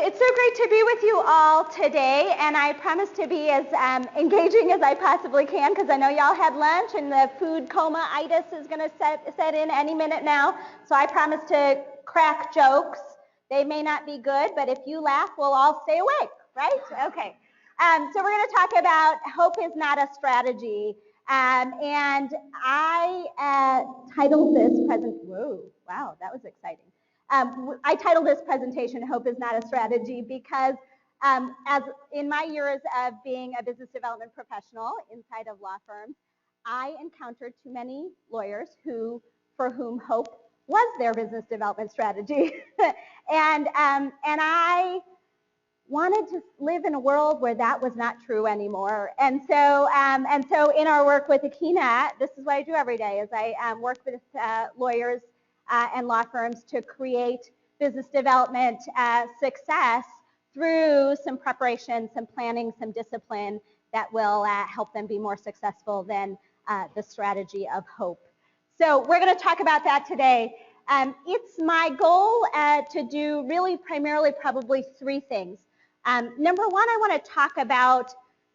It's so great to be with you all today, and I promise to be as engaging as I possibly can because I know y'all had lunch and the food coma-itis is going to set in any minute now. So I promise to crack jokes. They may not be good, but if you laugh, we'll all stay awake, right? Okay. So we're going to talk about hope is not a strategy. And I titled this whoa, wow, that was exciting. I titled this presentation, Hope is Not a Strategy, because as in my years of being a business development professional inside of law firms, I encountered too many lawyers for whom hope was their business development strategy. and I wanted to live in a world where that was not true anymore. And so in our work with Akina, this is what I do every day, is I work with lawyers and law firms to create business development success through some preparation, some planning, some discipline that will help them be more successful than the strategy of hope. So we're going to talk about that today. It's my goal to do really primarily probably three things. Number one, I want to talk about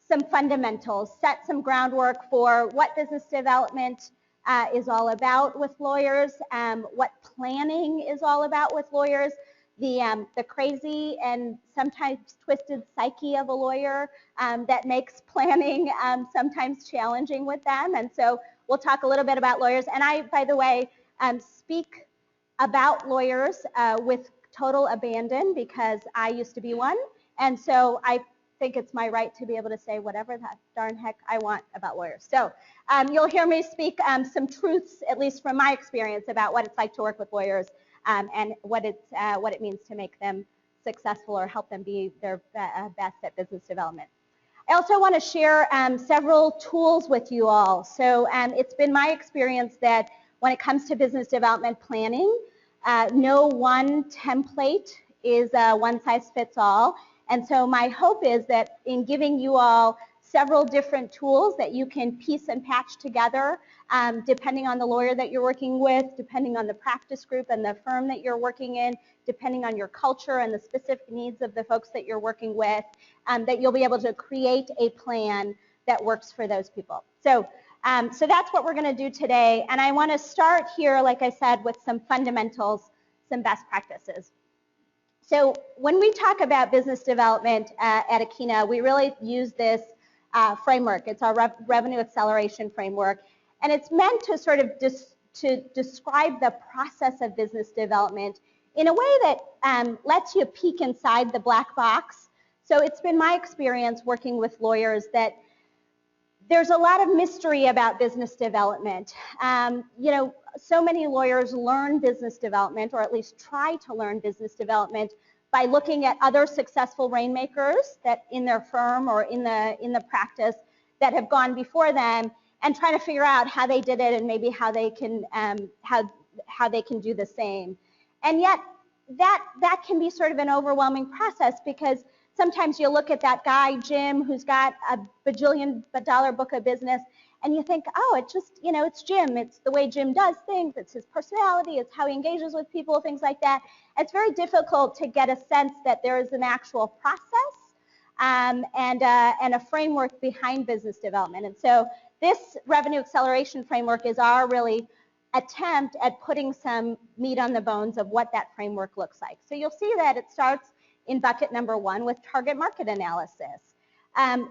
some fundamentals, set some groundwork for what business development is all about with lawyers, what planning is all about with lawyers, the crazy and sometimes twisted psyche of a lawyer that makes planning sometimes challenging with them. And so we'll talk a little bit about lawyers. And I, by the way, speak about lawyers with total abandon because I used to be one. And so I think it's my right to be able to say whatever the darn heck I want about lawyers. So you'll hear me speak some truths, at least from my experience, about what it's like to work with lawyers and what it means to make them successful or help them be their best at business development. I also want to share several tools with you all. So it's been my experience that when it comes to business development planning, no one template is one size fits all. And so my hope is that in giving you all several different tools that you can piece and patch together, depending on the lawyer that you're working with, depending on the practice group and the firm that you're working in, depending on your culture and the specific needs of the folks that you're working with, that you'll be able to create a plan that works for those people. So that's what we're going to do today. And I want to start here, like I said, with some fundamentals, some best practices. So when we talk about business development at Akina, we really use this framework. It's our revenue acceleration framework. And it's meant to sort of to describe the process of business development in a way that lets you peek inside the black box. So it's been my experience working with lawyers that there's a lot of mystery about business development. You know, so many lawyers learn business development, or at least try to learn business development, by looking at other successful rainmakers that in their firm or in the practice that have gone before them, and trying to figure out how they did it and maybe how they can how they can do the same. And yet that can be sort of an overwhelming process, because sometimes you look at that guy, Jim, who's got a bajillion-dollar book of business, and you think, oh, it's just, you know, it's Jim. It's the way Jim does things. It's his personality. It's how he engages with people, things like that. It's very difficult to get a sense that there is an actual process and a framework behind business development. And so this revenue acceleration framework is our really attempt at putting some meat on the bones of what that framework looks like. So you'll see that it starts in bucket number one with target market analysis.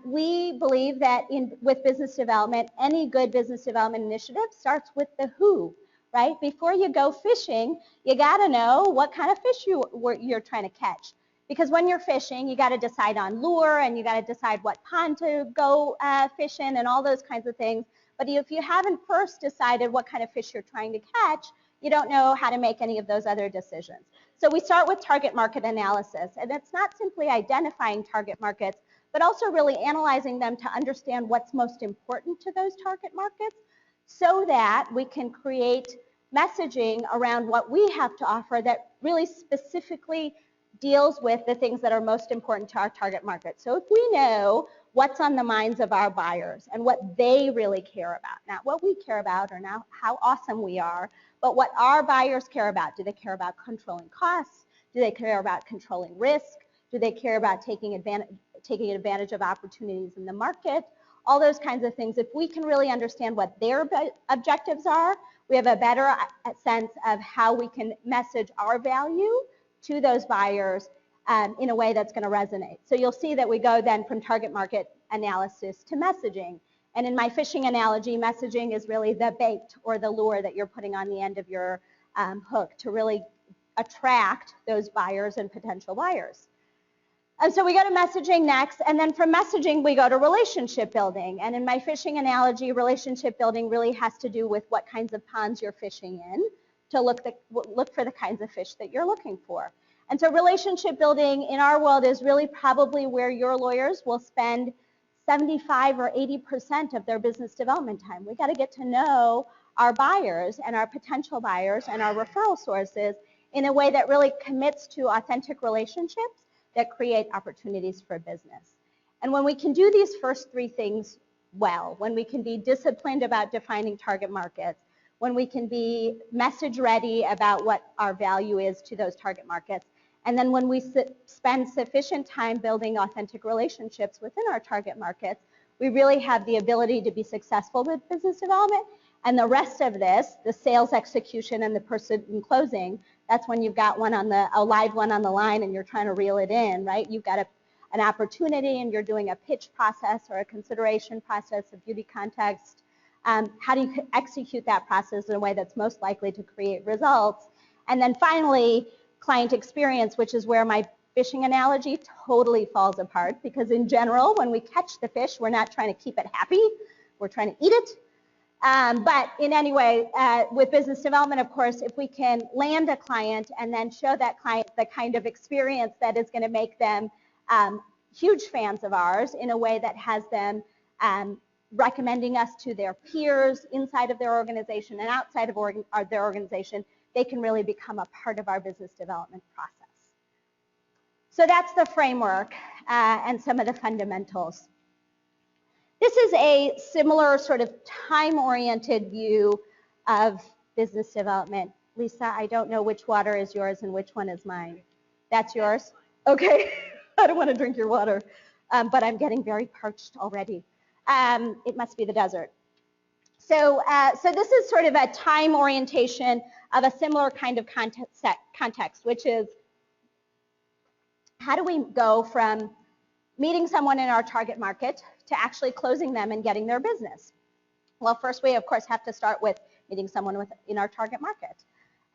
We believe that with business development, any good business development initiative starts with the who, right? Before you go fishing, you got to know what kind of fish you're trying to catch. Because when you're fishing, you got to decide on lure, and you got to decide what pond to go fish in, and all those kinds of things. But if you haven't first decided what kind of fish you're trying to catch, you don't know how to make any of those other decisions. So we start with target market analysis, and it's not simply identifying target markets, but also really analyzing them to understand what's most important to those target markets, so that we can create messaging around what we have to offer that really specifically deals with the things that are most important to our target market. So if we know what's on the minds of our buyers and what they really care about, not what we care about or not how awesome we are, but what our buyers care about. Do they care about controlling costs? Do they care about controlling risk? Do they care about taking advantage of opportunities in the market? All those kinds of things. If we can really understand what their objectives are, we have a better sense of how we can message our value to those buyers in a way that's going to resonate. So you'll see that we go then from target market analysis to messaging. And in my fishing analogy, messaging is really the bait or the lure that you're putting on the end of your hook to really attract those buyers and potential buyers. And so we go to messaging next, and then from messaging we go to relationship building. And in my fishing analogy, relationship building really has to do with what kinds of ponds you're fishing in to look for the kinds of fish that you're looking for. And so relationship building in our world is really probably where your lawyers will spend 75 or 80% of their business development time. We got to get to know our buyers and our potential buyers and our referral sources in a way that really commits to authentic relationships that create opportunities for business. And when we can do these first three things well, when we can be disciplined about defining target markets, when we can be message ready about what our value is to those target markets, and then when we spend sufficient time building authentic relationships within our target markets, we really have the ability to be successful with business development. And the rest of this, the sales execution and the pursuit and closing, that's when you've got a live one on the line and you're trying to reel it in, right? You've got an opportunity and you're doing a pitch process or a consideration process, a beauty context. How do you execute that process in a way that's most likely to create results? And then finally, client experience, which is where my fishing analogy totally falls apart, because in general, when we catch the fish, we're not trying to keep it happy, we're trying to eat it. But in any way, with business development, of course, if we can land a client and then show that client the kind of experience that is going to make them huge fans of ours in a way that has them recommending us to their peers inside of their organization and outside of their organization, they can really become a part of our business development process. So that's the framework and some of the fundamentals. This is a similar sort of time-oriented view of business development. Lisa, I don't know which water is yours and which one is mine. That's yours? Okay. I don't want to drink your water, but I'm getting very parched already. It must be the desert. So this is sort of a time orientation of a similar kind of context, which is how do we go from meeting someone in our target market to actually closing them and getting their business? Well, first we, of course, have to start with meeting someone in our target market.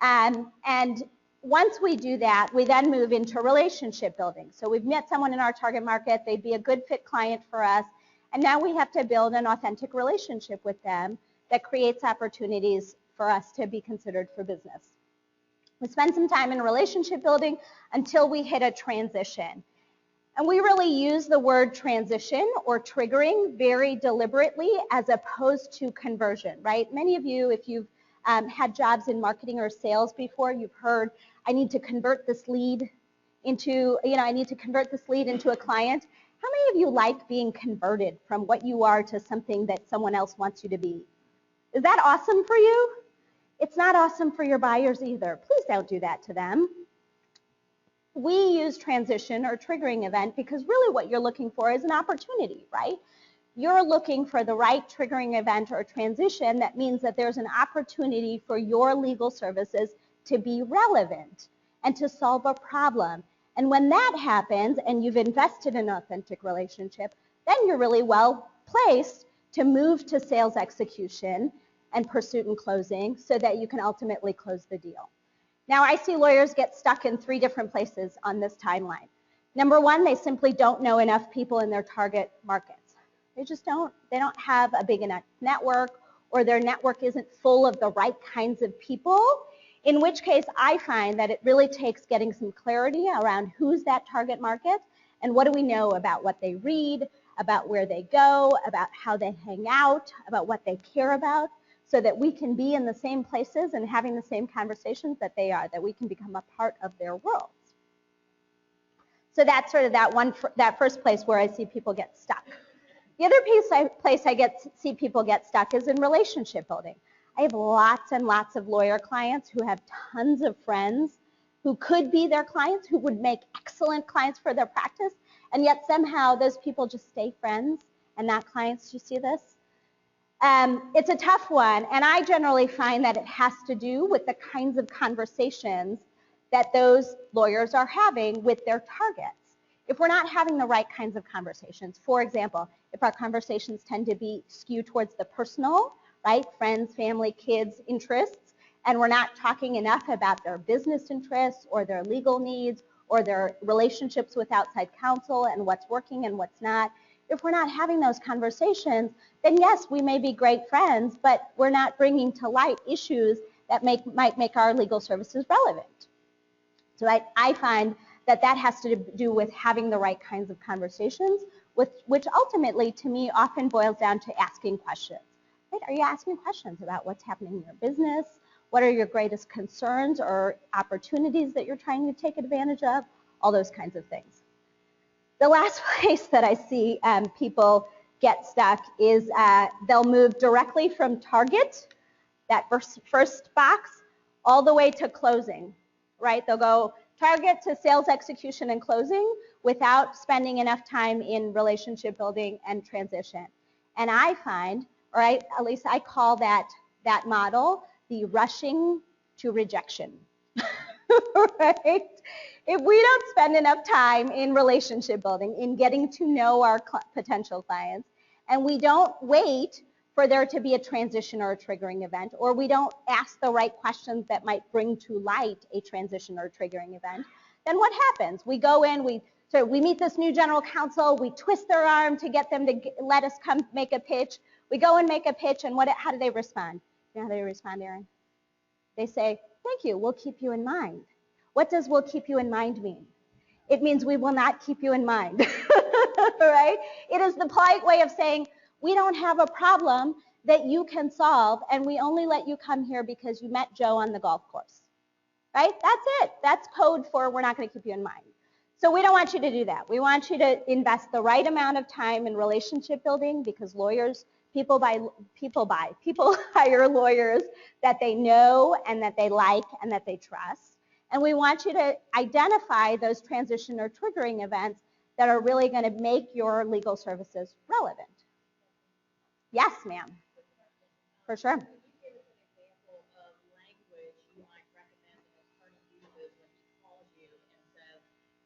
And once we do that, we then move into relationship building. So we've met someone in our target market, they'd be a good fit client for us, and now we have to build an authentic relationship with them that creates opportunities for us to be considered for business. We spend some time in relationship building until we hit a transition. And we really use the word transition or triggering very deliberately as opposed to conversion, right? Many of you, if you've had jobs in marketing or sales before, you've heard, I need to convert this lead into, I need to convert this lead into a client. How many of you like being converted from what you are to something that someone else wants you to be? Is that awesome for you? It's not awesome for your buyers either. Please don't do that to them. We use transition or triggering event because really what you're looking for is an opportunity, right? You're looking for the right triggering event or transition that means that there's an opportunity for your legal services to be relevant and to solve a problem. And when that happens and you've invested in an authentic relationship, then you're really well placed to move to sales execution and pursuit and closing so that you can ultimately close the deal. Now, I see lawyers get stuck in 3 different places on this timeline. Number one, they simply don't know enough people in their target markets. They just don't. They don't have a big enough network, or their network isn't full of the right kinds of people, in which case I find that it really takes getting some clarity around who's that target market and what do we know about what they read, about where they go, about how they hang out, about what they care about, so that we can be in the same places and having the same conversations that they are, that we can become a part of their worlds. So that's sort of that first place where I see people get stuck. The other place I see people get stuck is in relationship building. I have lots and lots of lawyer clients who have tons of friends who could be their clients, who would make excellent clients for their practice, and yet somehow those people just stay friends and not clients. Do you see this? It's a tough one, and I generally find that it has to do with the kinds of conversations that those lawyers are having with their targets. If we're not having the right kinds of conversations, for example, if our conversations tend to be skewed towards the personal, right, friends, family, kids, interests, and we're not talking enough about their business interests or their legal needs or their relationships with outside counsel and what's working and what's not, if we're not having those conversations, then yes, we may be great friends, but we're not bringing to light issues that might make our legal services relevant. So I find that has to do with having the right kinds of conversations, which ultimately, to me, often boils down to asking questions. Right? Are you asking questions about what's happening in your business? What are your greatest concerns or opportunities that you're trying to take advantage of? All those kinds of things. The last place that I see people get stuck is they'll move directly from target, that first box, all the way to closing, right? They'll go target to sales execution and closing without spending enough time in relationship building and transition. And I find, or at least I call that model the rushing to rejection, right? If we don't spend enough time in relationship building, in getting to know our potential clients, and we don't wait for there to be a transition or a triggering event, or we don't ask the right questions that might bring to light a transition or a triggering event, then what happens? We go in, we meet this new general counsel, we twist their arm to get them to let us come make a pitch. We go and make a pitch, and how do they respond? You know how they respond, Erin? They say, thank you, we'll keep you in mind. What does we'll keep you in mind mean? It means we will not keep you in mind, right? It is the polite way of saying, we don't have a problem that you can solve, and we only let you come here because you met Joe on the golf course, right? That's it. That's code for we're not going to keep you in mind. So we don't want you to do that. We want you to invest the right amount of time in relationship building, because people hire lawyers that they know and that they like and that they trust. And we want you to identify those transition or triggering events that are really going to make your legal services relevant. Yes, ma'am. For sure. Can you give us an example of language you might recommend an attorney uses when he calls you and says,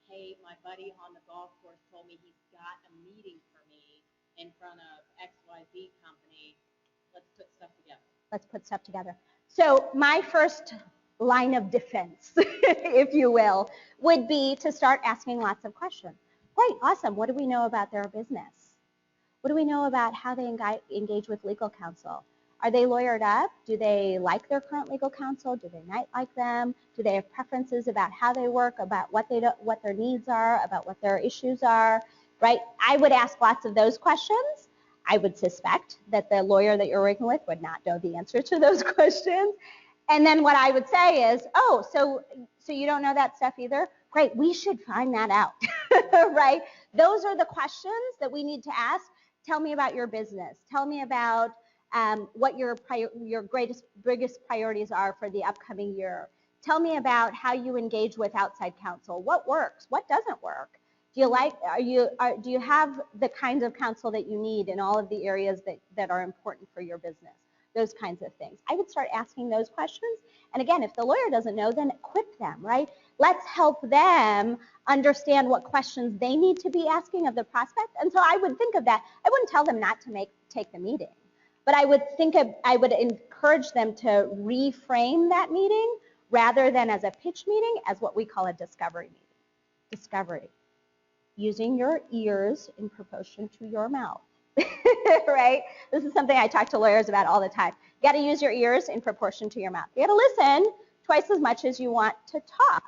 hey, my buddy on the golf course told me he's got a meeting for me in front of XYZ company. Let's put stuff together. Let's put stuff together. So my first line of defense, if you will, would be to start asking lots of questions. Great, awesome. What do we know about their business? What do we know about how they engage with legal counsel? Are they lawyered up? Do they like their current legal counsel? Do they not like them? Do they have preferences about how they work, about what their needs are, about what their issues are, right? I would ask lots of those questions. I would suspect that the lawyer that you're working with would not know the answer to those questions. And then what I would say is, oh, so you don't know that stuff either? Great, we should find that out, right? Those are the questions that we need to ask. Tell me about your business. Tell me about what your biggest priorities are for the upcoming year. Tell me about how you engage with outside counsel. What works? What doesn't work? Do you have the kinds of counsel that you need in all of the areas that are important for your business? Those kinds of things. I would start asking those questions. And again, if the lawyer doesn't know, then equip them, right? Let's help them understand what questions they need to be asking of the prospect. And so I would think of that. I wouldn't tell them not to take the meeting, but I would encourage them to reframe that meeting rather than as a pitch meeting, as what we call a discovery meeting. Discovery. Using your ears in proportion to your mouth. Right? This is something I talk to lawyers about all the time. You got to use your ears in proportion to your mouth. You got to listen twice as much as you want to talk,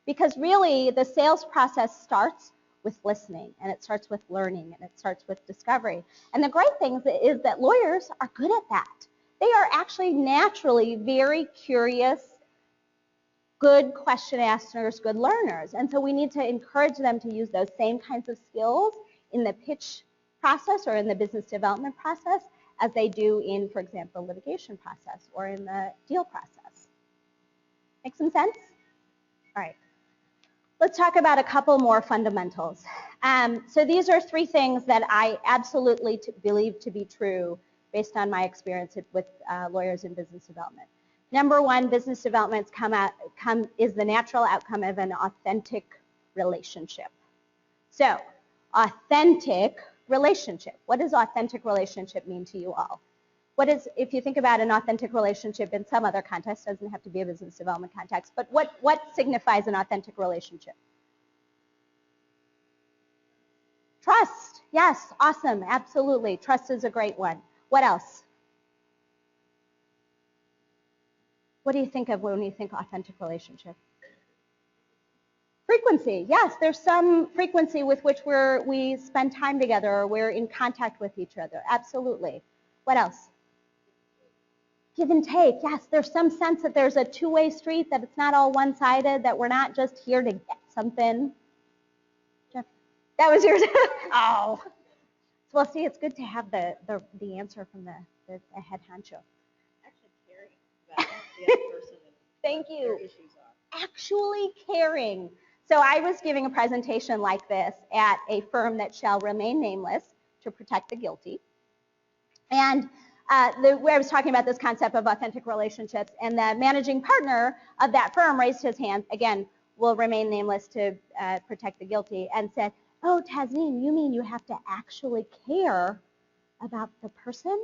because really the sales process starts with listening, and it starts with learning, and it starts with discovery. And the great thing is that lawyers are good at that. They are actually naturally very curious, good question askers, good learners. And so we need to encourage them to use those same kinds of skills in the pitch process or in the business development process as they do in, for example, litigation process or in the deal process. Make some sense? All right. Let's talk about a couple more fundamentals. So these are three things that I absolutely believe to be true based on my experience with lawyers in business development. Number one, business development is the natural outcome of an authentic relationship. So, authentic relationship. What does authentic relationship mean to you all? What is, if you think about an authentic relationship in some other context, doesn't have to be a business development context, but what signifies an authentic relationship? Trust. Yes, awesome, absolutely. Trust is a great one. What else? What do you think of when you think authentic relationship? Frequency. Yes, there's some frequency with which we spend time together or we're in contact with each other. Absolutely. What else? Give and take. Yes, there's some sense that there's a two-way street, that it's not all one-sided, that we're not just here to get something. Jeff, that was yours. Oh. Well, see, it's good to have the answer from the head honcho. Actually caring about the other person and Thank you. what their issues are. Actually caring. So I was giving a presentation like this at a firm that shall remain nameless to protect the guilty. And where I was talking about this concept of authentic relationships, and the managing partner of that firm raised his hand, again, will remain nameless to protect the guilty, and said, oh, Tasneem, you mean you have to actually care about the person?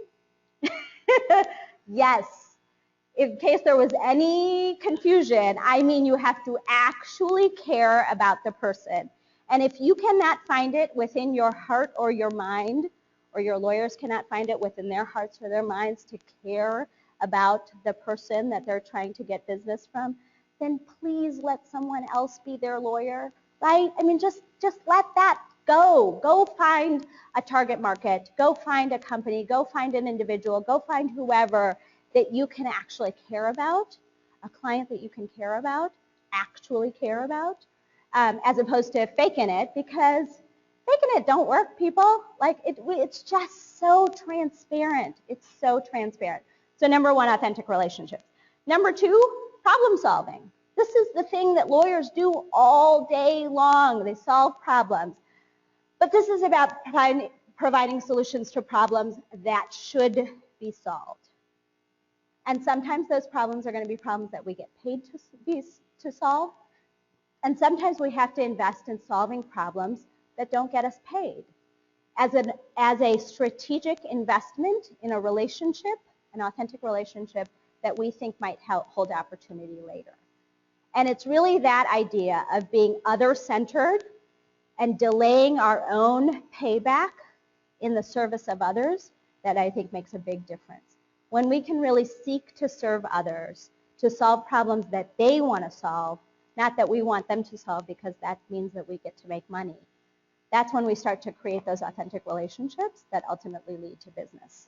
Yes. In case there was any confusion, I mean you have to actually care about the person. And if you cannot find it within your heart or your mind, or your lawyers cannot find it within their hearts or their minds to care about the person that they're trying to get business from, then please let someone else be their lawyer, right? I mean, just let that go. Go find a target market. Go find a company. Go find an individual. Go find whoever that you can actually care about, a client that you can care about, actually care about, as opposed to faking it, because faking it don't work, people. Like, it's just so transparent. It's so transparent. So number one, authentic relationships. Number two, problem solving. This is the thing that lawyers do all day long. They solve problems. But this is about providing solutions to problems that should be solved. And sometimes those problems are going to be problems that we get paid to solve. And sometimes we have to invest in solving problems that don't get us paid. As a strategic investment in a relationship, an authentic relationship that we think might hold opportunity later. And it's really that idea of being other-centered and delaying our own payback in the service of others that I think makes a big difference. When we can really seek to serve others, to solve problems that they want to solve, not that we want them to solve, because that means that we get to make money. That's when we start to create those authentic relationships that ultimately lead to business.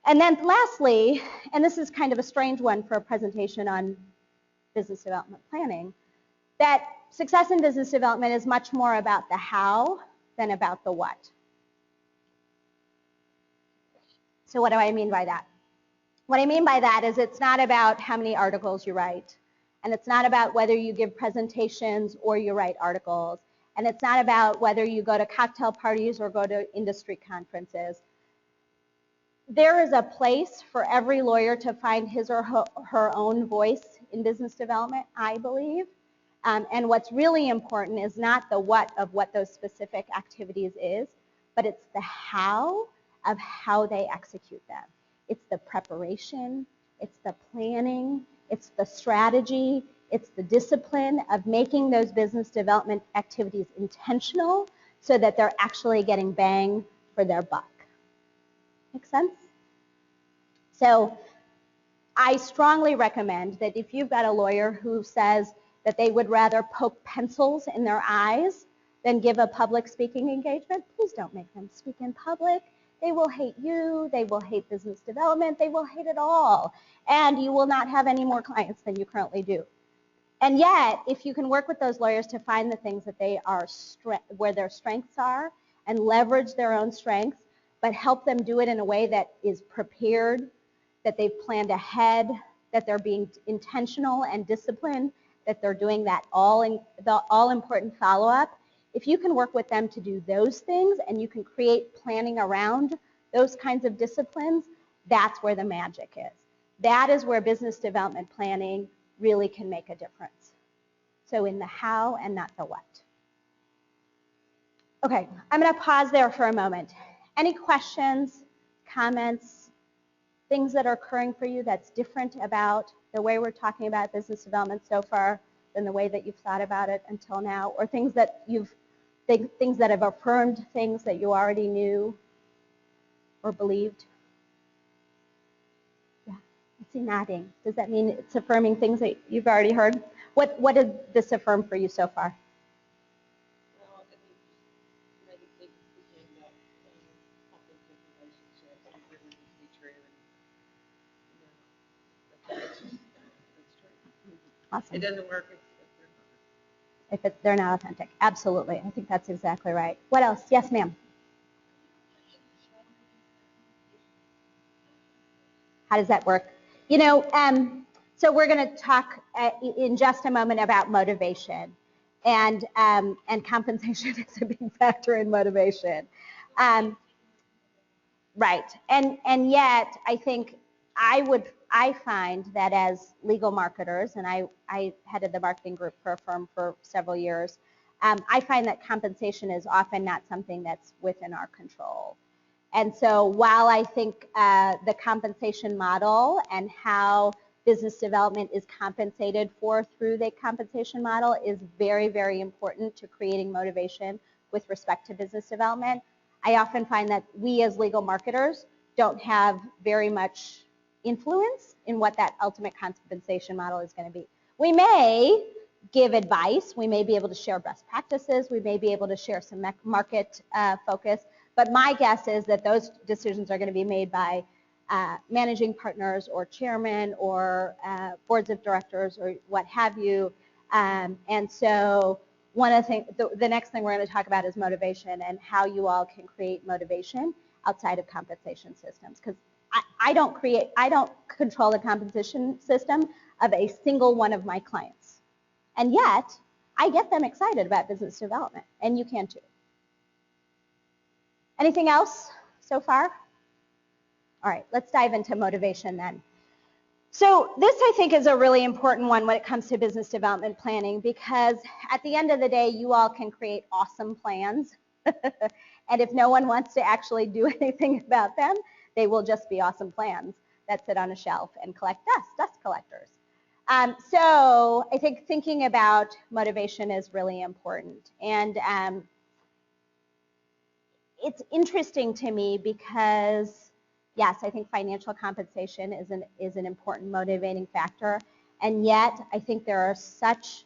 And then lastly, and this is kind of a strange one for a presentation on business development planning, that success in business development is much more about the how than about the what. So what do I mean by that? What I mean by that is it's not about how many articles you write, and it's not about whether you give presentations or you write articles, and it's not about whether you go to cocktail parties or go to industry conferences. There is a place for every lawyer to find his or her own voice in business development, I believe. And what's really important is not the what of what those specific activities is, but it's the how of how they execute them. It's the preparation, it's the planning, it's the strategy, it's the discipline of making those business development activities intentional so that they're actually getting bang for their buck. Make sense? So I strongly recommend that if you've got a lawyer who says that they would rather poke pencils in their eyes than give a public speaking engagement, please don't make them speak in public. They will hate you, they will hate business development, they will hate it all. And you will not have any more clients than you currently do. And yet, if you can work with those lawyers to find the things that they are, where their strengths are, and leverage their own strengths, but help them do it in a way that is prepared, that they've planned ahead, that they're being intentional and disciplined, that they're doing that all important follow-up, if you can work with them to do those things and you can create planning around those kinds of disciplines, that's where the magic is. That is where business development planning really can make a difference. So in the how and not the what. Okay, I'm going to pause there for a moment. Any questions, comments, things that are occurring for you that's different about the way we're talking about business development so far than the way that you've thought about it until now, or things that have affirmed things that you already knew or believed? Yeah, I see nodding. Does that mean it's affirming things that you've already heard? What did this affirm for you so far? Well, I think maybe thinking about authentic relationships and what needs to be true, and that's true. Awesome. It doesn't work if they're not authentic. Absolutely. I think that's exactly right. What else? Yes, ma'am. How does that work? You know, so we're going to talk in just a moment about motivation, and compensation is a big factor in motivation. Right. And yet, I think I find that as legal marketers, and I headed the marketing group for a firm for several years, I find that compensation is often not something that's within our control. And so while I think the compensation model and how business development is compensated for through the compensation model is very, very important to creating motivation with respect to business development, I often find that we as legal marketers don't have very much influence in what that ultimate compensation model is going to be. We may give advice, we may be able to share best practices, we may be able to share some market focus, but my guess is that those decisions are going to be made by managing partners or chairmen or boards of directors or what have you. And so one of the things, the next thing we're going to talk about is motivation and how you all can create motivation outside of compensation systems. Because I don't control the compensation system of a single one of my clients. And yet, I get them excited about business development, and you can too. Anything else so far? All right, let's dive into motivation then. So this, I think, is a really important one when it comes to business development planning, because at the end of the day, you all can create awesome plans. And if no one wants to actually do anything about them, they will just be awesome plans that sit on a shelf and collect dust collectors. So I think thinking about motivation is really important. And it's interesting to me because, yes, I think financial compensation is an important motivating factor. And yet, I think there are such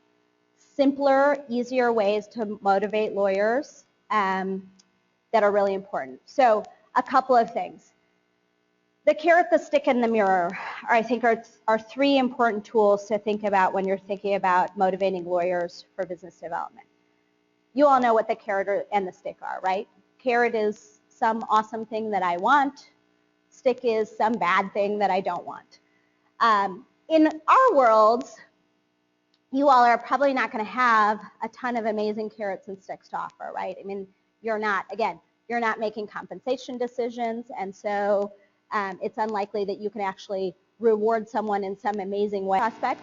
simpler, easier ways to motivate lawyers that are really important. So a couple of things. The carrot, the stick, and the mirror, I think, are three important tools to think about when you're thinking about motivating lawyers for business development. You all know what the carrot and the stick are, right? Carrot is some awesome thing that I want. Stick is some bad thing that I don't want. In our worlds, you all are probably not going to have a ton of amazing carrots and sticks to offer, right? I mean, you're not making compensation decisions, and so it's unlikely that you can actually reward someone in some amazing way. Prospect.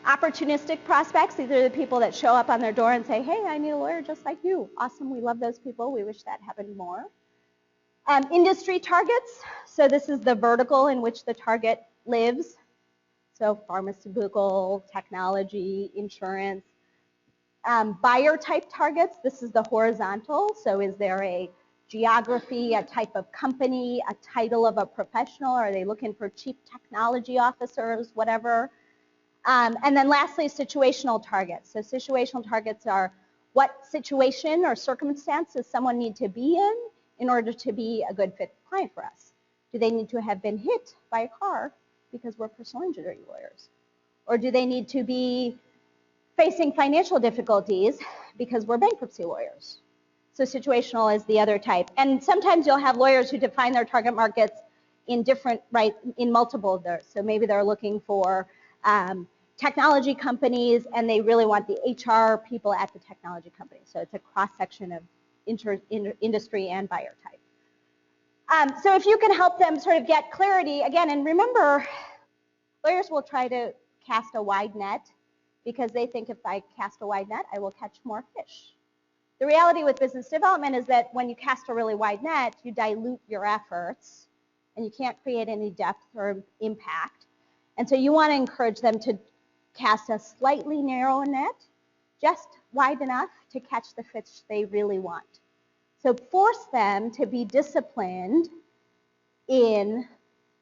Opportunistic prospects, these are the people that show up on their door and say, hey, I need a lawyer just like you. Awesome, we love those people. We wish that happened more. Industry targets, so this is the vertical in which the target lives. So pharmaceutical, technology, insurance. Buyer type targets, this is the horizontal. So is there a geography, a type of company, a title of a professional? Are they looking for chief technology officers, whatever? And then lastly, situational targets. So situational targets are what situation or circumstance does someone need to be in order to be a good fit client for us? Do they need to have been hit by a car because we're personal injury lawyers? Or do they need to be facing financial difficulties because we're bankruptcy lawyers? So situational is the other type. And sometimes you'll have lawyers who define their target markets in different, right, in multiple of those. So maybe they're looking for technology companies, and they really want the HR people at the technology company. So it's a cross-section of industry and buyer type. So if you can help them sort of get clarity, again, and remember, lawyers will try to cast a wide net because they think if I cast a wide net, I will catch more fish. The reality with business development is that when you cast a really wide net, you dilute your efforts and you can't create any depth or impact. And so you want to encourage them to cast a slightly narrow net, just wide enough to catch the fish they really want. So force them to be disciplined in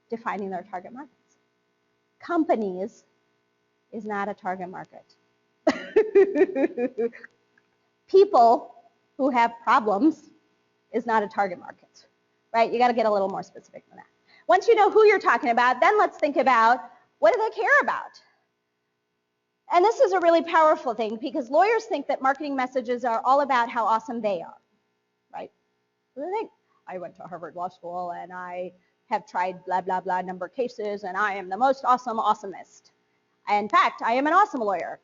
defining their target markets. Companies is not a target market. People who have problems is not a target market, right? You got to get a little more specific than that. Once you know who you're talking about, then let's think about what do they care about? And this is a really powerful thing because lawyers think that marketing messages are all about how awesome they are, right? So they think, I went to Harvard Law School and I have tried blah, blah, blah number of cases and I am the most awesome awesomest. In fact, I am an awesome lawyer.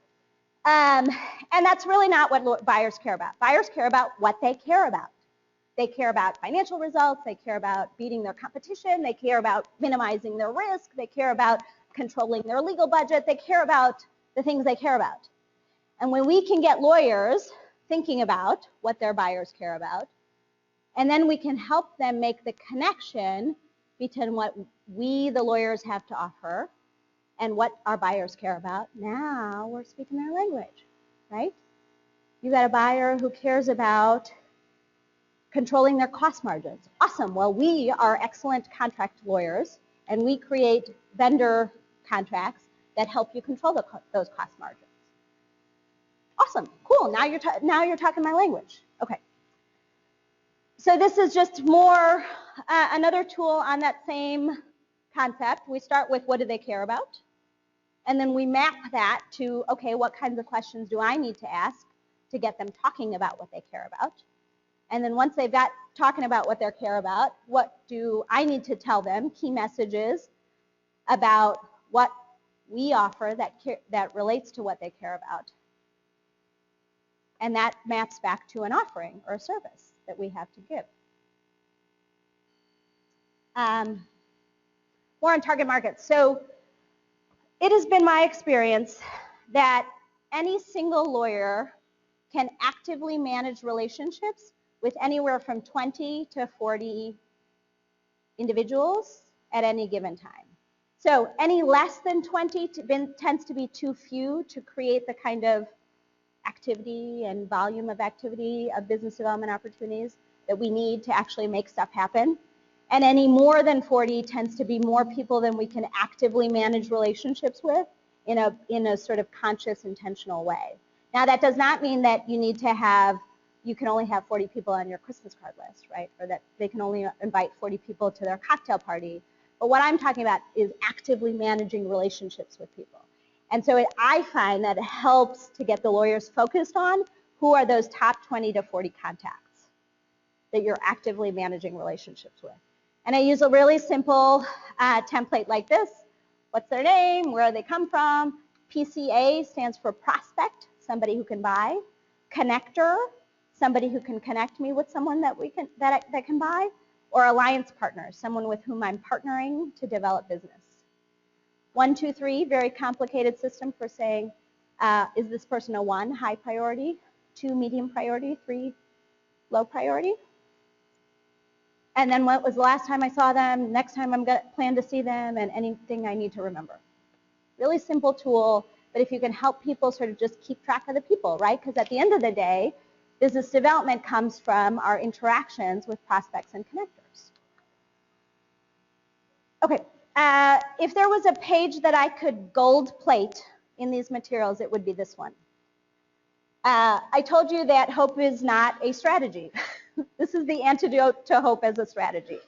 And that's really not what buyers care about. Buyers care about what they care about. They care about financial results. They care about beating their competition. They care about minimizing their risk. They care about controlling their legal budget. They care about the things they care about. And when we can get lawyers thinking about what their buyers care about, and then we can help them make the connection between what we, the lawyers, have to offer and what our buyers care about, now we're speaking their language, right? You got a buyer who cares about controlling their cost margins. Awesome. Well, we are excellent contract lawyers, and we create vendor contracts that help you control those cost margins. Awesome. Cool. Now you're talking my language. Okay. So this is just more another tool on that same concept. We start with what do they care about? And then we map that to, okay, what kinds of questions do I need to ask to get them talking about what they care about? And then once they've got talking about what they care about, what do I need to tell them, key messages about what we offer that relates to what they care about. And that maps back to an offering or a service that we have to give. More on target markets. So it has been my experience that any single lawyer can actively manage relationships with anywhere from 20 to 40 individuals at any given time. So any less than 20 tends to be too few to create the kind of activity and volume of activity of business development opportunities that we need to actually make stuff happen. And any more than 40 tends to be more people than we can actively manage relationships with in a sort of conscious, intentional way. Now that does not mean that you can only have 40 people on your Christmas card list, right? Or that they can only invite 40 people to their cocktail party. But what I'm talking about is actively managing relationships with people. And so I find that it helps to get the lawyers focused on who are those top 20 to 40 contacts that you're actively managing relationships with. And I use a really simple template like this. What's their name? Where they come from? PCA stands for prospect, somebody who can buy. Connector, somebody who can connect me with someone that can buy. Or alliance partner, someone with whom I'm partnering to develop business. 1, 2, 3, very complicated system for saying, is this person a 1, high priority, 2, medium priority, 3, low priority? And then what was the last time I saw them, next time I'm going to plan to see them, and anything I need to remember. Really simple tool, but if you can help people sort of just keep track of the people, right? Because at the end of the day, business development comes from our interactions with prospects and connectors. Okay, if there was a page that I could gold plate in these materials, it would be this one. I told you that hope is not a strategy. This is the antidote to hope as a strategy.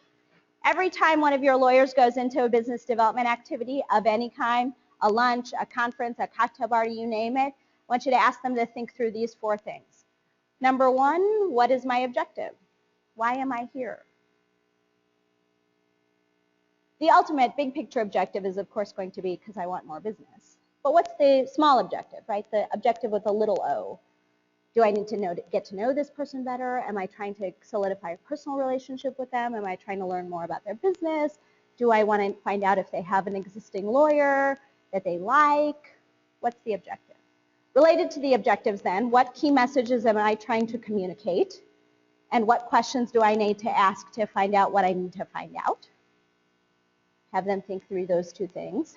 Every time one of your lawyers goes into a business development activity of any kind, a lunch, a conference, a cocktail party, you name it, I want you to ask them to think through these 4 things. Number 1, what is my objective? Why am I here? The ultimate big picture objective is, of course, going to be because I want more business. But what's the small objective, right? The objective with a little o. Do I need to get to know this person better? Am I trying to solidify a personal relationship with them? Am I trying to learn more about their business? Do I want to find out if they have an existing lawyer that they like? What's the objective? Related to the objectives then, what key messages am I trying to communicate? And what questions do I need to ask to find out what I need to find out? Have them think through those two things.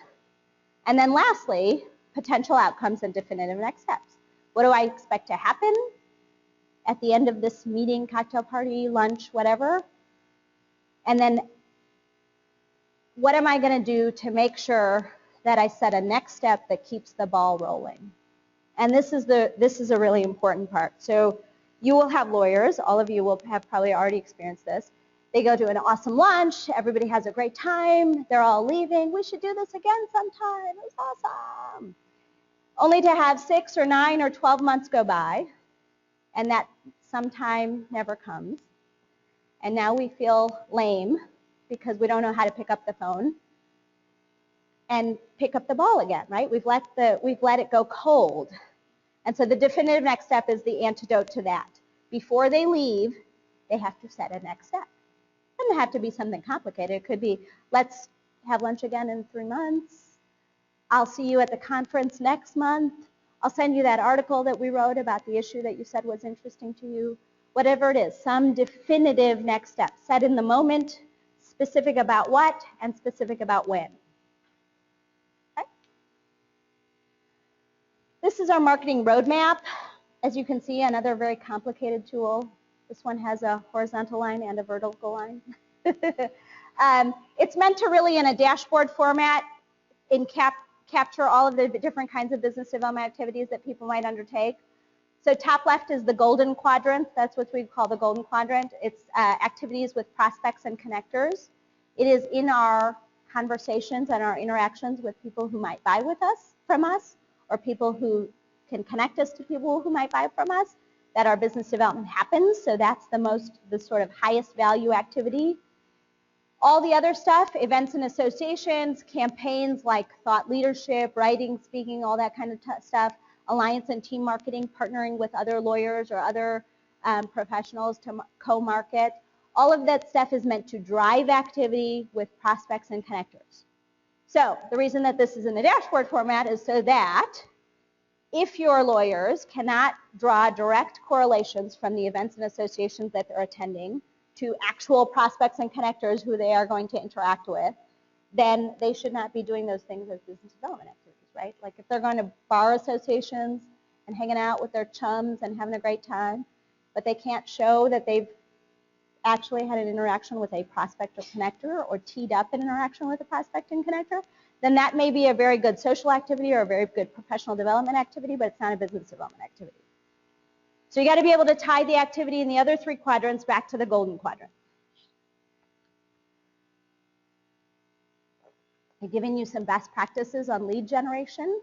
And then lastly, potential outcomes and definitive next steps. What do I expect to happen at the end of this meeting, cocktail party, lunch, whatever? And then what am I going to do to make sure that I set a next step that keeps the ball rolling? And this is a really important part. So you will have lawyers, all of you will have probably already experienced this. They go to an awesome lunch, everybody has a great time, they're all leaving, we should do this again sometime, it was awesome. Only to have 6 or 9 or 12 months go by, and that sometime never comes. And now we feel lame because we don't know how to pick up the phone and pick up the ball again, right? We've let it go cold. And so the definitive next step is the antidote to that. Before they leave, they have to set a next step. It doesn't have to be something complicated. It could be, let's have lunch again in 3 months. I'll see you at the conference next month. I'll send you that article that we wrote about the issue that you said was interesting to you. Whatever it is, some definitive next step. Set in the moment, specific about what, and specific about when. Okay? This is our marketing roadmap. As you can see, another very complicated tool. This one has a horizontal line and a vertical line. It's meant to really, in a dashboard format, capture all of the different kinds of business development activities that people might undertake. So top left is the golden quadrant. That's what we call the golden quadrant. It's activities with prospects and connectors. It is in our conversations and our interactions with people who might buy from us, or people who can connect us to people who might buy from us, that our business development happens. So that's the sort of highest value activity. All the other stuff, events and associations, campaigns like thought leadership, writing, speaking, all that kind of stuff, alliance and team marketing, partnering with other lawyers or other professionals to co-market. All of that stuff is meant to drive activity with prospects and connectors. So the reason that this is in a dashboard format is so that if your lawyers cannot draw direct correlations from the events and associations that they're attending to actual prospects and connectors who they are going to interact with, then they should not be doing those things as business development activities, right? Like if they're going to bar associations and hanging out with their chums and having a great time, but they can't show that they've actually had an interaction with a prospect or connector or teed up an interaction with a prospect and connector, then that may be a very good social activity or a very good professional development activity, but it's not a business development activity. So you got to be able to tie the activity in the other 3 quadrants back to the golden quadrant. I've given you some best practices on lead generation.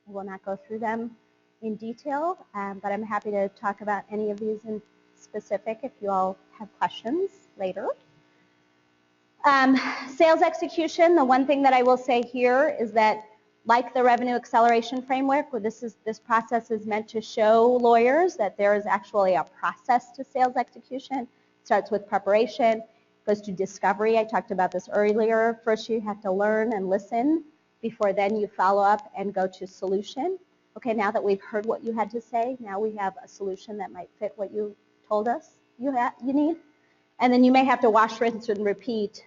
I will not go through them in detail, but I'm happy to talk about any of these in specific if you all have questions later. Sales execution, the one thing that I will say here is that, like the revenue acceleration framework, where this process is meant to show lawyers that there is actually a process to sales execution. It starts with preparation, goes to discovery. I talked about this earlier. First you have to learn and listen before then you follow up and go to solution. Okay, now that we've heard what you had to say, now we have a solution that might fit what you told us you need. And then you may have to wash, rinse, and repeat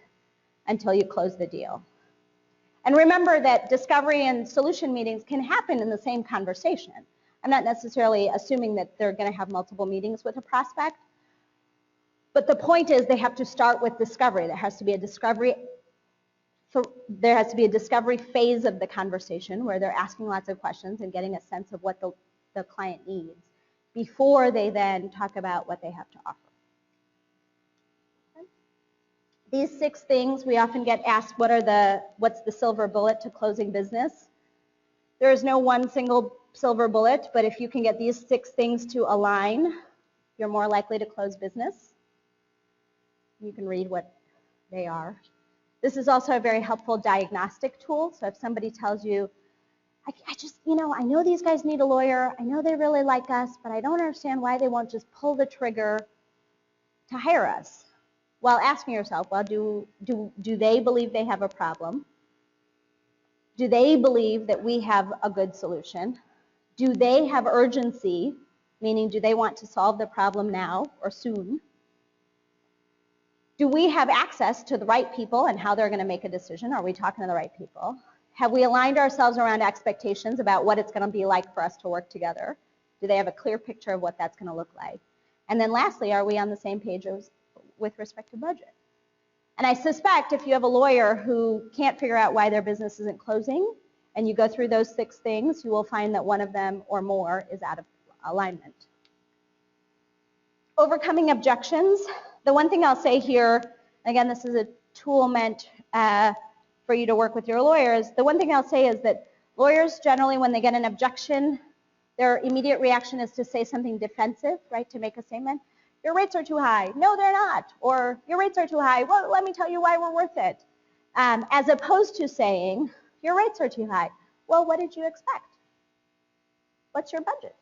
until you close the deal. And remember that discovery and solution meetings can happen in the same conversation. I'm not necessarily assuming that they're going to have multiple meetings with a prospect, but the point is they have to start with discovery. There has to be a discovery phase of the conversation where they're asking lots of questions and getting a sense of what the client needs before they then talk about what they have to offer. These 6 things, we often get asked, what's the silver bullet to closing business? There is no one single silver bullet, but if you can get these 6 things to align, you're more likely to close business. You can read what they are. This is also a very helpful diagnostic tool. So if somebody tells you, I just, I know these guys need a lawyer. I know they really like us, but I don't understand why they won't just pull the trigger to hire us. Well, asking yourself, well, do they believe they have a problem? Do they believe that we have a good solution? Do they have urgency, meaning do they want to solve the problem now or soon? Do we have access to the right people and how they're going to make a decision? Are we talking to the right people? Have we aligned ourselves around expectations about what it's going to be like for us to work together? Do they have a clear picture of what that's going to look like? And then lastly, are we on the same page with respect to budget? And I suspect if you have a lawyer who can't figure out why their business isn't closing, and you go through those 6 things, you will find that one of them or more is out of alignment. Overcoming objections. The one thing I'll say here, again, this is a tool meant for you to work with your lawyers. The one thing I'll say is that lawyers generally, when they get an objection, their immediate reaction is to say something defensive, right, to make a statement. Your rates are too high. No, they're not. Or your rates are too high. Well, let me tell you why we're worth it. As opposed to saying, your rates are too high. Well, what did you expect? What's your budget?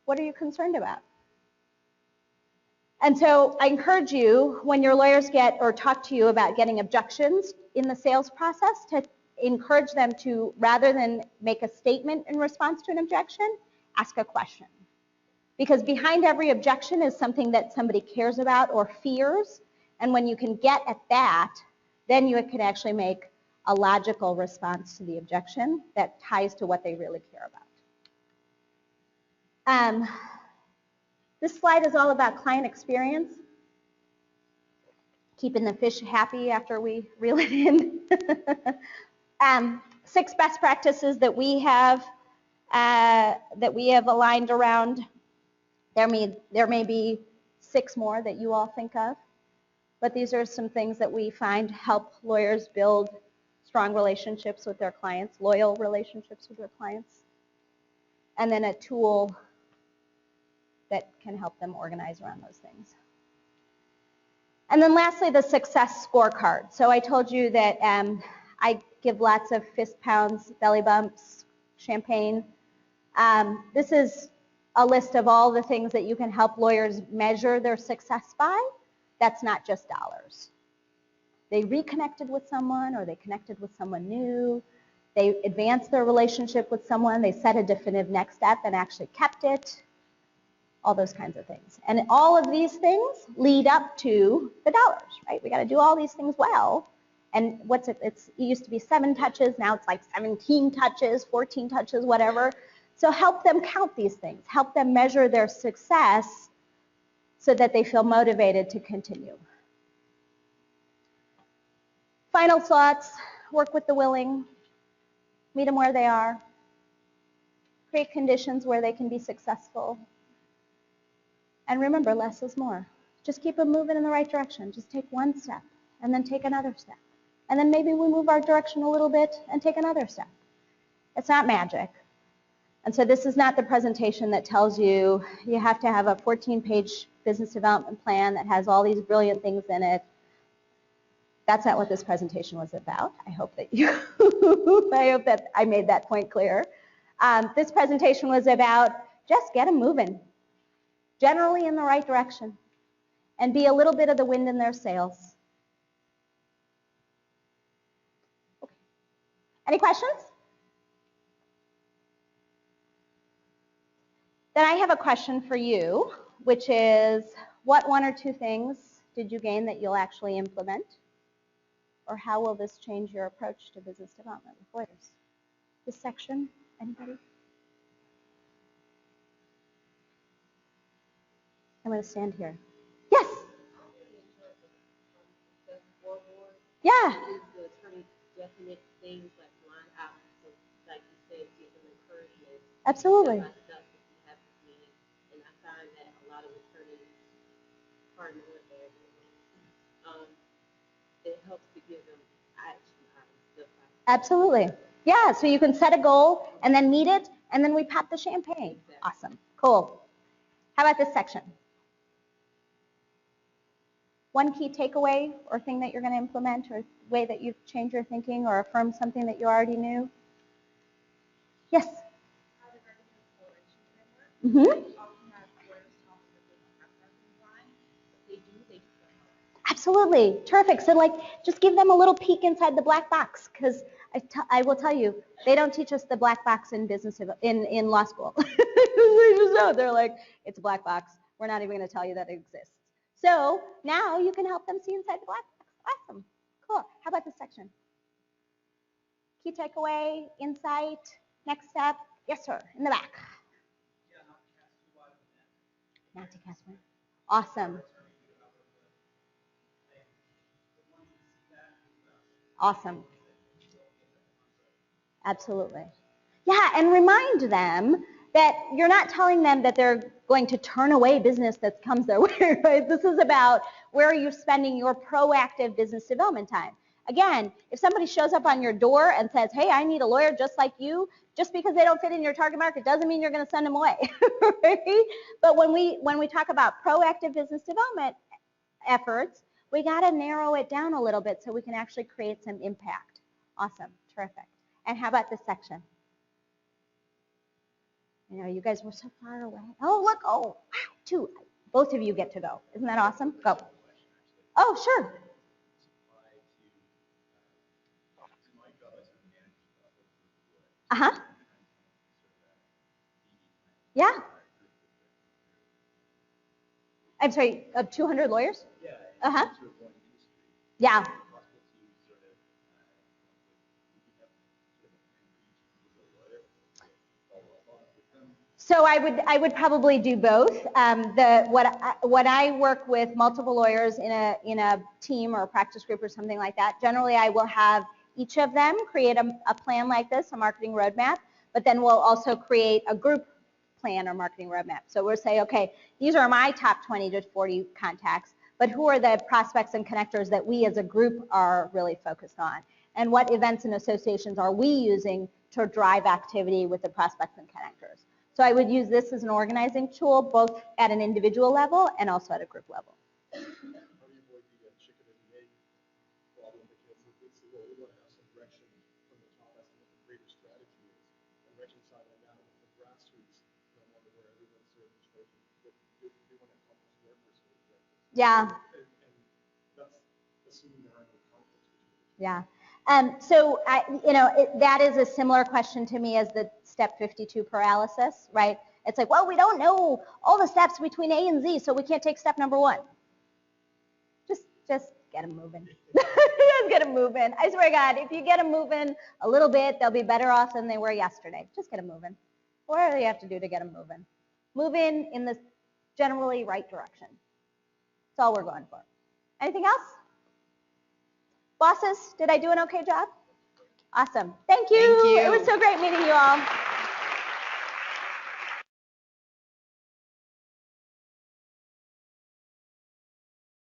What are you concerned about? And so I encourage you, when your lawyers get or talk to you about getting objections in the sales process, to encourage them to, rather than make a statement in response to an objection, ask a question. Because behind every objection is something that somebody cares about or fears. And when you can get at that, then you can actually make a logical response to the objection that ties to what they really care about. This slide is all about client experience. Keeping the fish happy after we reel it in. 6 best practices that we have aligned around. There may be 6 more that you all think of, but these are some things that we find help lawyers build strong relationships with their clients, loyal relationships with their clients, and then a tool that can help them organize around those things. And then lastly, the success scorecard. So I told you that I give lots of fist pounds, belly bumps, champagne. This is a list of all the things that you can help lawyers measure their success by. That's not just dollars. They reconnected with someone, or they connected with someone new. They advanced their relationship with someone. They set a definitive next step and actually kept it. All those kinds of things. And all of these things lead up to the dollars, right? We got to do all these things well. And it used to be 7 touches, now it's like 17 touches, 14 touches, whatever. So help them count these things. Help them measure their success so that they feel motivated to continue. Final thoughts, work with the willing, meet them where they are, create conditions where they can be successful. And remember, less is more. Just keep them moving in the right direction. Just take 1 step, and then take another step. And then maybe we move our direction a little bit and take another step. It's not magic. And so this is not the presentation that tells you you have to have a 14-page business development plan that has all these brilliant things in it. That's not what this presentation was about. I hope that I made that point clear. This presentation was about just get them moving, generally in the right direction, and be a little bit of the wind in their sails. Okay. Any questions? Then I have a question for you, which is, what 1 or 2 things did you gain that you'll actually implement? Or how will this change your approach to business development with lawyers? This section, anybody? I'm going to stand here. Yes? Yeah. Is the attorney definite things like line out, so like you said, give them encouragement. Absolutely. Stuff that you have with me, and I find that a lot of attorneys, pardon me, it helps to give them action items, stuff like that. Absolutely. Yeah, so you can set a goal and then meet it, and then we pop the champagne. Exactly. Awesome. Cool. How about this section? One key takeaway or thing that you're going to implement, or way that you've changed your thinking or affirmed something that you already knew? Yes. How the revenue acceleration framework, Mm-hmm. often have lawyers tell me that they don't have marketing design. If they do, they just don't know it. Absolutely. Terrific. So like, just give them a little peek inside the black box, because I will tell you, they don't teach us the black box in business in law school. They just know. They're like, it's a black box. We're not even going to tell you that it exists. So now you can help them see inside the black box. Awesome. Cool. How about this section? Key takeaway, insight, next step. Yes, sir. In the back. Not to cast one. Awesome. Awesome. Absolutely. Yeah, and remind them that you're not telling them that they're going to turn away business that comes their way, right? This is about where are you spending your proactive business development time. Again, if somebody shows up on your door and says, hey, I need a lawyer just like you, just because they don't fit in your target market doesn't mean you're going to send them away, right? But when we talk about proactive business development efforts, we got to narrow it down a little bit so we can actually create some impact. Awesome. Terrific. And how about this section? You know, you guys were so far away. Oh, look. Oh, wow. Two. Both of you get to go. Isn't that awesome? Go. Oh, sure. Uh-huh. Yeah. I'm sorry, 200 lawyers? Uh-huh. Yeah. So I would probably do both. What I work with multiple lawyers in a team or a practice group or something like that. Generally, I will have each of them create a plan like this, a marketing roadmap. But then we'll also create a group plan or marketing roadmap. So we'll say, okay, these are my top 20 to 40 contacts, but who are the prospects and connectors that we as a group are really focused on? And what events and associations are we using to drive activity with the prospects and connectors? So I would use this as an organizing tool, both at an individual level and also at a group level. How do you avoid the chicken and the egg problem? Because it's, well, we want to have some direction from the top as to what the greater strategy is, and reconciling that with the grassroots, where everyone's sort of chosen, what they want to accomplish their personal objectives. Yeah. And that's assuming there are no conflicts between them. Yeah. So that is a similar question to me as the step 52 paralysis, right? It's like, well, we don't know all the steps between A and Z, so we can't take step number 1. Just get them moving. Just get them moving. I swear to God, if you get them moving a little bit, they'll be better off than they were yesterday. Just get them moving. Whatever you have to do to get them moving. Moving in the generally right direction. That's all we're going for. Anything else? Bosses, did I do an okay job? Awesome. Thank you. Thank you. It was so great meeting you all.